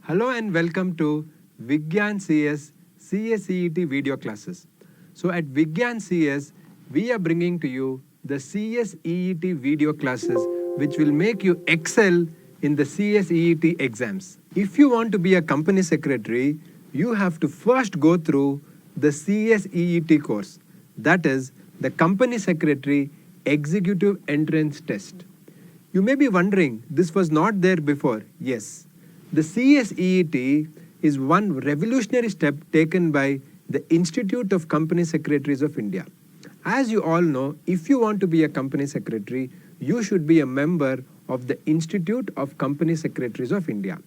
Hello and welcome to VIGNAN CS CSEET video classes. So at VIGNAN CS, we are bringing to you the CSEET video classes which will make you excel in the CSEET exams. If you want to be a company secretary, you have to first go through the CSEET course. That is the Company Secretary Executive Entrance Test. You may be wondering, this was not there before. Yes. The CSEET is one revolutionary step taken by the Institute of Company Secretaries of India. As you all know, if you want to be a company secretary, you should be a member of the Institute of Company Secretaries of India.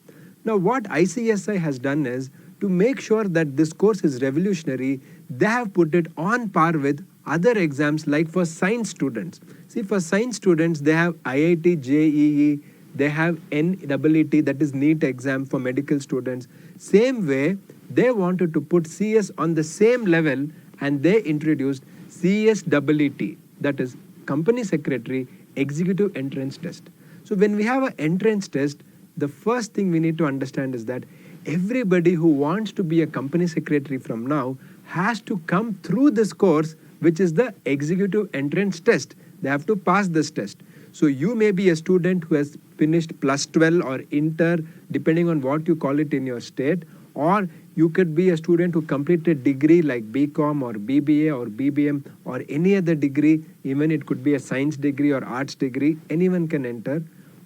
Now, what ICSI has done is, to make sure that this course is revolutionary, they have put it on par with other exams like for science students. See, for science students, they have IIT JEE, they have NEET, that is NEET exam for medical students. Same way, they wanted to put CS on the same level and they introduced CSEET, that is Company Secretary Executive Entrance Test. So when we have an entrance test, the first thing we need to understand is that everybody who wants to be a company secretary from now has to come through this course, which is the Executive Entrance Test. They have to pass this test. So you may be a student who has finished plus 12 or inter, depending on what you call it in your state, or you could be a student who completed degree like BCom or BBA or BBM or any other degree, even it could be a science degree or arts degree, anyone can enter.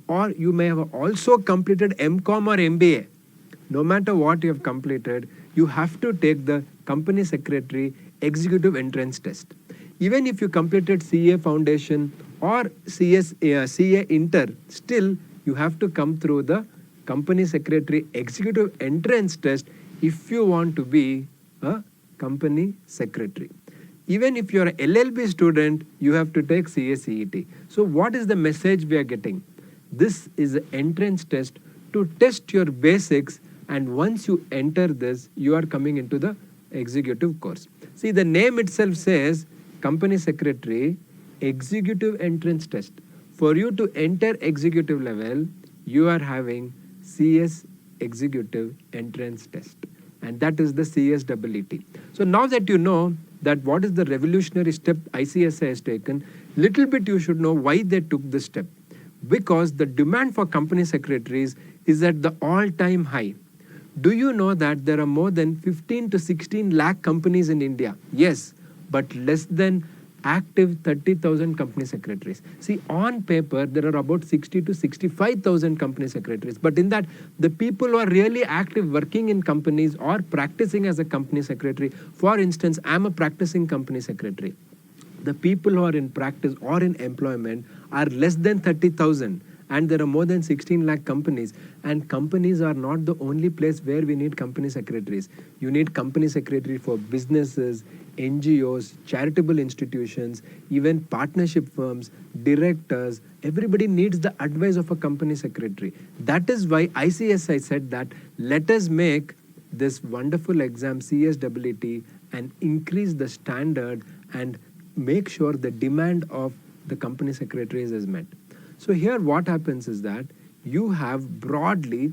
Or you may have also completed MCom or MBA. No matter what you have completed, you have to take the Company Secretary Executive Entrance Test. Even if you completed CA Foundation or CA Inter, still you have to come through the Company Secretary Executive Entrance Test if you want to be a company secretary. Even if you are an LLB student, you have to take CSEET. So what is the message we are getting? This is an entrance test to test your basics, and once you enter this, you are coming into the executive course. See, the name itself says Company Secretary Executive Entrance Test. For you to enter executive level, you are having CS Executive Entrance Test, and that is the CSEET. So now that you know that what is the revolutionary step ICSI has taken, little bit you should know why they took this step. Because the demand for company secretaries is at the all-time high. Do you know that there are more than 15 to 16 lakh companies in India? Yes, but less than active 30,000 company secretaries. See, on paper, there are about 60 to 65,000 company secretaries. But in that, the people who are really active working in companies or practicing as a company secretary, for instance, I'm a practicing company secretary. The people who are in practice or in employment are less than 30,000, and there are more than 16 lakh companies. And companies are not the only place where we need company secretaries. You need company secretary for businesses, NGOs, charitable institutions, even partnership firms, directors. Everybody needs the advice of a company secretary. That is why ICSI said that let us make this wonderful exam CSEET and increase the standard and make sure the demand of the company secretaries is met. So here what happens is that you have broadly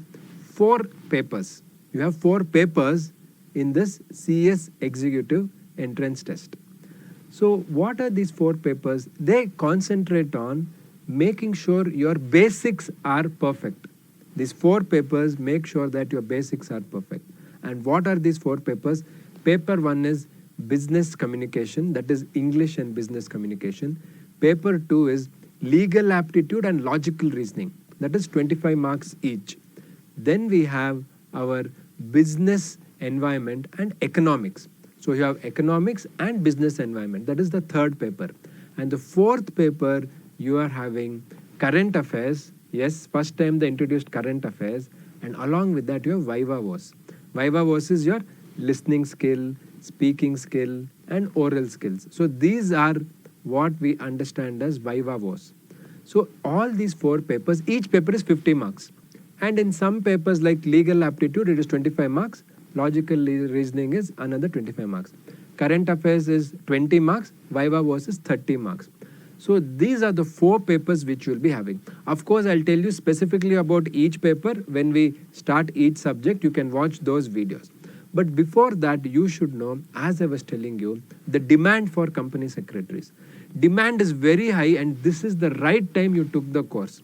4 papers. You have 4 papers in this CS Executive Entrance Test. So what are these 4 papers? They concentrate on making sure your basics are perfect. These 4 papers make sure that your basics are perfect. And what are these 4 papers? Paper 1 is business communication, that is English and business communication. Paper 2 is legal aptitude and logical reasoning, that is 25 marks each. Then we have our business environment and economics. So you have economics and business environment, that is the 3rd paper. And the 4th paper, you are having current affairs. Yes, first time they introduced current affairs, and along with that you have VIJAYAWADA. VIJAYAWADA is your listening skill, speaking skill, and oral skills. So these are what we understand as VIJAYAWADA. So all these 4 papers, each paper is 50 marks. And in some papers like legal aptitude, it is 25 marks. Logical reasoning is another 25 marks. Current affairs is 20 marks. VIJAYAWADA is 30 marks. So these are the 4 papers which you will be having. Of course, I'll tell you specifically about each paper when we start each subject. You can watch those videos. But before that, you should know, as I was telling you, the demand for company secretaries. Demand is very high, and this is the right time you took the course.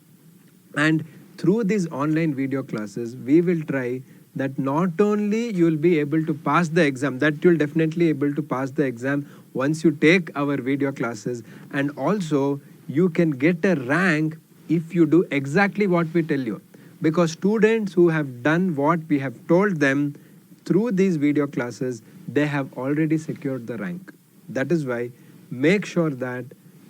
And through these online video classes, we will try that not only you will be able to pass the exam, that you will definitely able to pass the exam once you take our video classes, and also you can get a rank if you do exactly what we tell you. Because students who have done what we have told them through these video classes, they have already secured the rank. That is why make sure that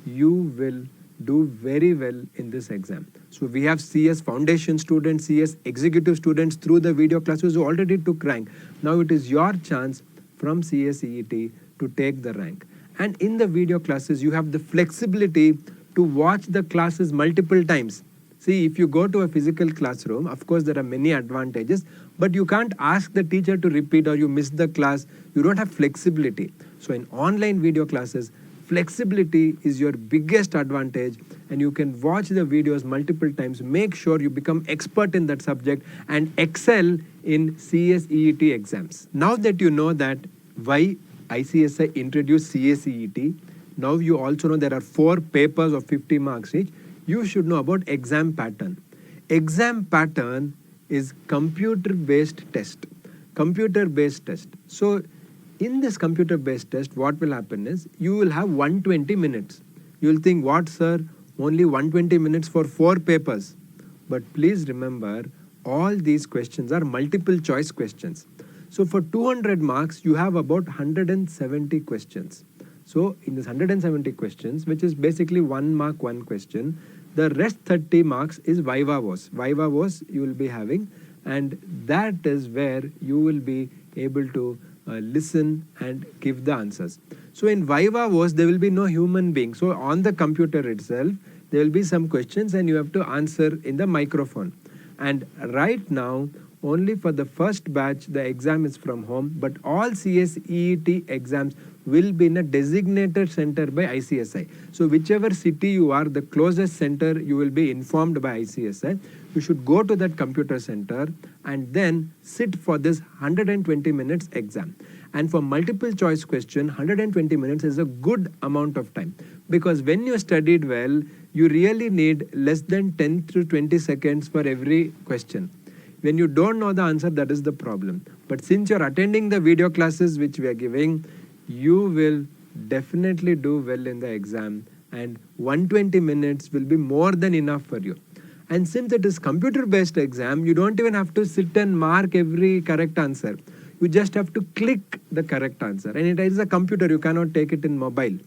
you will do very well in this exam. So we have CS foundation students, CS executive students through the video classes who already took rank. Now it is your chance from CSEET to take the rank. And in the video classes, you have the flexibility to watch the classes multiple times. See, if you go to a physical classroom, of course there are many advantages, but you can't ask the teacher to repeat or you miss the class. You don't have flexibility. So in online video classes, flexibility is your biggest advantage, and you can watch the videos multiple times. Make sure you become expert in that subject and excel in CSEET exams. Now that you know that why ICSI introduced CSEET, now you also know there are 4 papers of 50 marks each. You should know about exam pattern. Exam pattern is computer-based test. Computer-based test. So in this computer-based test, what will happen is you will have 120 minutes. You will think, what sir, only 120 minutes for 4 papers. But please remember, all these questions are multiple choice questions. So for 200 marks, you have about 170 questions. So in this 170 questions, which is basically 1 mark, 1 question, the rest 30 marks is VIJAYAWADA. VIJAYAWADA you will be having, and that is where you will be able to listen and give the answers. So in VIJAYAWADA, there will be no human being. So on the computer itself, there will be some questions and you have to answer in the microphone. And right now, only for the first batch, the exam is from home, but all CSEET exams will be in a designated center by ICSI. So whichever city you are, the closest center, you will be informed by ICSI. You should go to that computer center and then sit for this 120 minutes exam. And for multiple choice question, 120 minutes is a good amount of time. Because when you studied well, you really need less than 10 to 20 seconds for every question. When you don't know the answer, that is the problem. But since you're attending the video classes which we are giving, you will definitely do well in the exam, and 120 minutes will be more than enough for you. And since it is computer-based exam, you don't even have to sit and mark every correct answer. You just have to click the correct answer. And it is a computer, you cannot take it in mobile.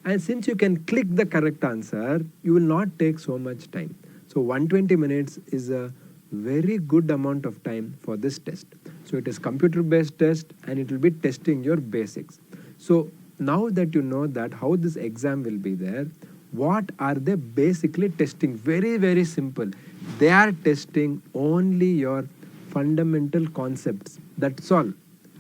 And since you can click the correct answer, you will not take so much time. So 120 minutes is a very good amount of time for this test. So it is computer-based test and it will be testing your basics. So now that you know that how this exam will be there, what are they basically testing? Very, very simple. They are testing only your fundamental concepts. That's all.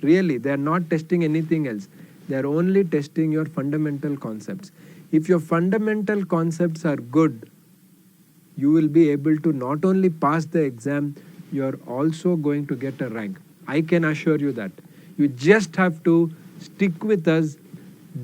Really, they are not testing anything else. They are only testing your fundamental concepts. If your fundamental concepts are good, you will be able to not only pass the exam, you are also going to get a rank. I can assure you that. You just have to stick with us,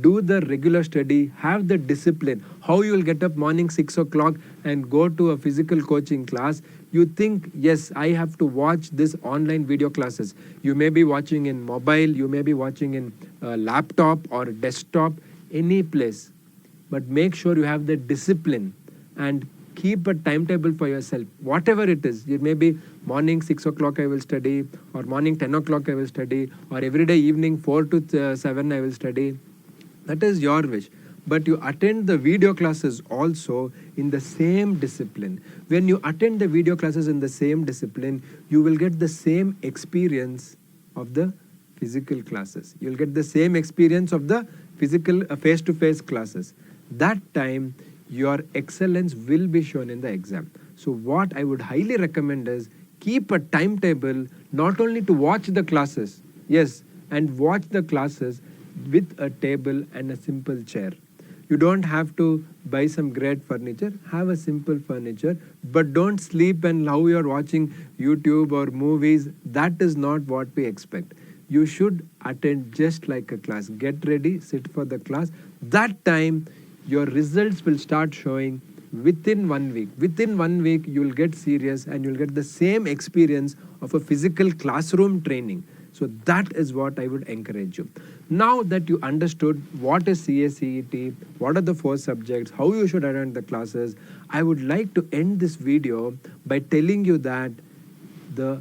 do the regular study, have the discipline. How you will get up morning 6 o'clock and go to a physical coaching class. You think, yes, I have to watch this online video classes. You may be watching in mobile, you may be watching in laptop or desktop, any place. But make sure you have the discipline and keep a timetable for yourself. Whatever it is, it may be morning 6 o'clock I will study, or morning 10 o'clock I will study, or every day evening 4 to 7 I will study. That is your wish. But you attend the video classes also in the same discipline. When you attend the video classes in the same discipline, you will get the same experience of the physical classes. You will get the same experience of the physical face-to-face classes. That time, your excellence will be shown in the exam. So what I would highly recommend is keep a timetable, not only to watch the classes, yes, and watch the classes with a table and a simple chair. You don't have to buy some great furniture. Have a simple furniture, but don't sleep and now you're watching YouTube or movies. That is not what we expect. You should attend just like a class. Get ready, sit for the class. That time, your results will start showing within 1 week. Within 1 week, you'll get serious and you'll get the same experience of a physical classroom training. So that is what I would encourage you. Now that you understood what is CSEET, what are the 4 subjects, how you should attend the classes, I would like to end this video by telling you that the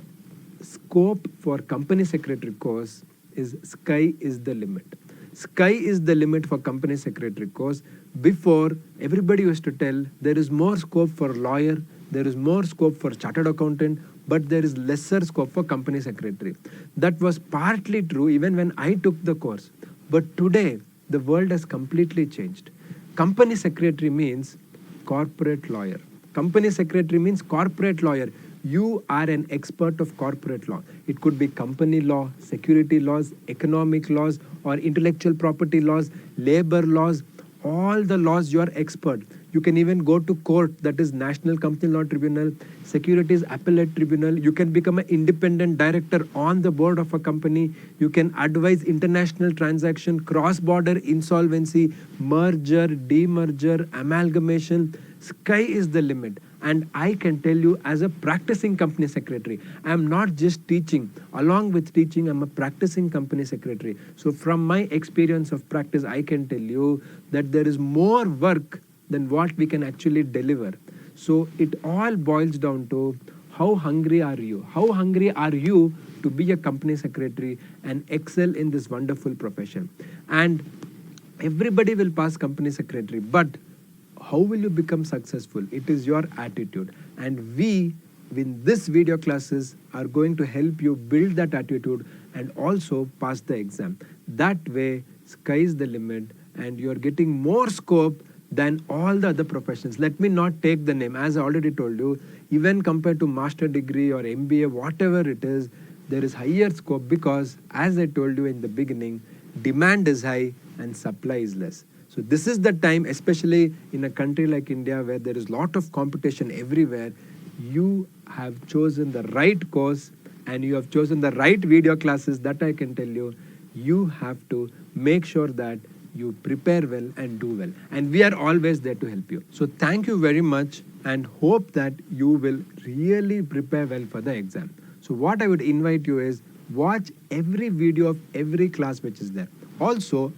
scope for company secretary course is sky is the limit. Sky is the limit for company secretary course. Before, everybody used to tell there is more scope for lawyer, there is more scope for chartered accountant, but there is lesser scope for company secretary. That was partly true even when I took the course. But today, the world has completely changed. Company secretary means corporate lawyer. Company secretary means corporate lawyer. You are an expert of corporate law. It could be company law, security laws, economic laws, or intellectual property laws, labor laws, all the laws you are expert. You can even go to court, that is National Company Law Tribunal, Securities Appellate Tribunal. You can become an independent director on the board of a company. You can advise international transaction, cross-border insolvency, merger, demerger, amalgamation. Sky is the limit. And I can tell you as a practicing company secretary, I am not just teaching. Along with teaching, I'm a practicing company secretary. So from my experience of practice, I can tell you that there is more work than what we can actually deliver. So it all boils down to how hungry are you? How hungry are you to be a company secretary and excel in this wonderful profession? And everybody will pass company secretary, but how will you become successful? It is your attitude. And we, in this video classes, are going to help you build that attitude and also pass the exam. That way, sky is the limit and you're getting more scope than all the other professions. Let me not take the name. As I already told you, even compared to master degree or MBA, whatever it is, there is higher scope because, as I told you in the beginning, demand is high and supply is less. So this is the time, especially in a country like India where there is a lot of competition everywhere, you have chosen the right course and you have chosen the right video classes. That I can tell you. You have to make sure that you prepare well and do well. And we are always there to help you. So thank you very much and hope that you will really prepare well for the exam. So what I would invite you is watch every video of every class which is there. Also,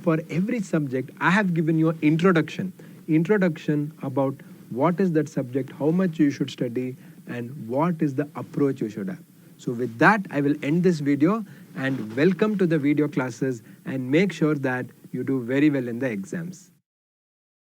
for every subject, I have given you an introduction about what is that subject, how much you should study, and what is the approach you should have. So with that, I will end this video and welcome to the video classes and make sure that you do very well in the exams.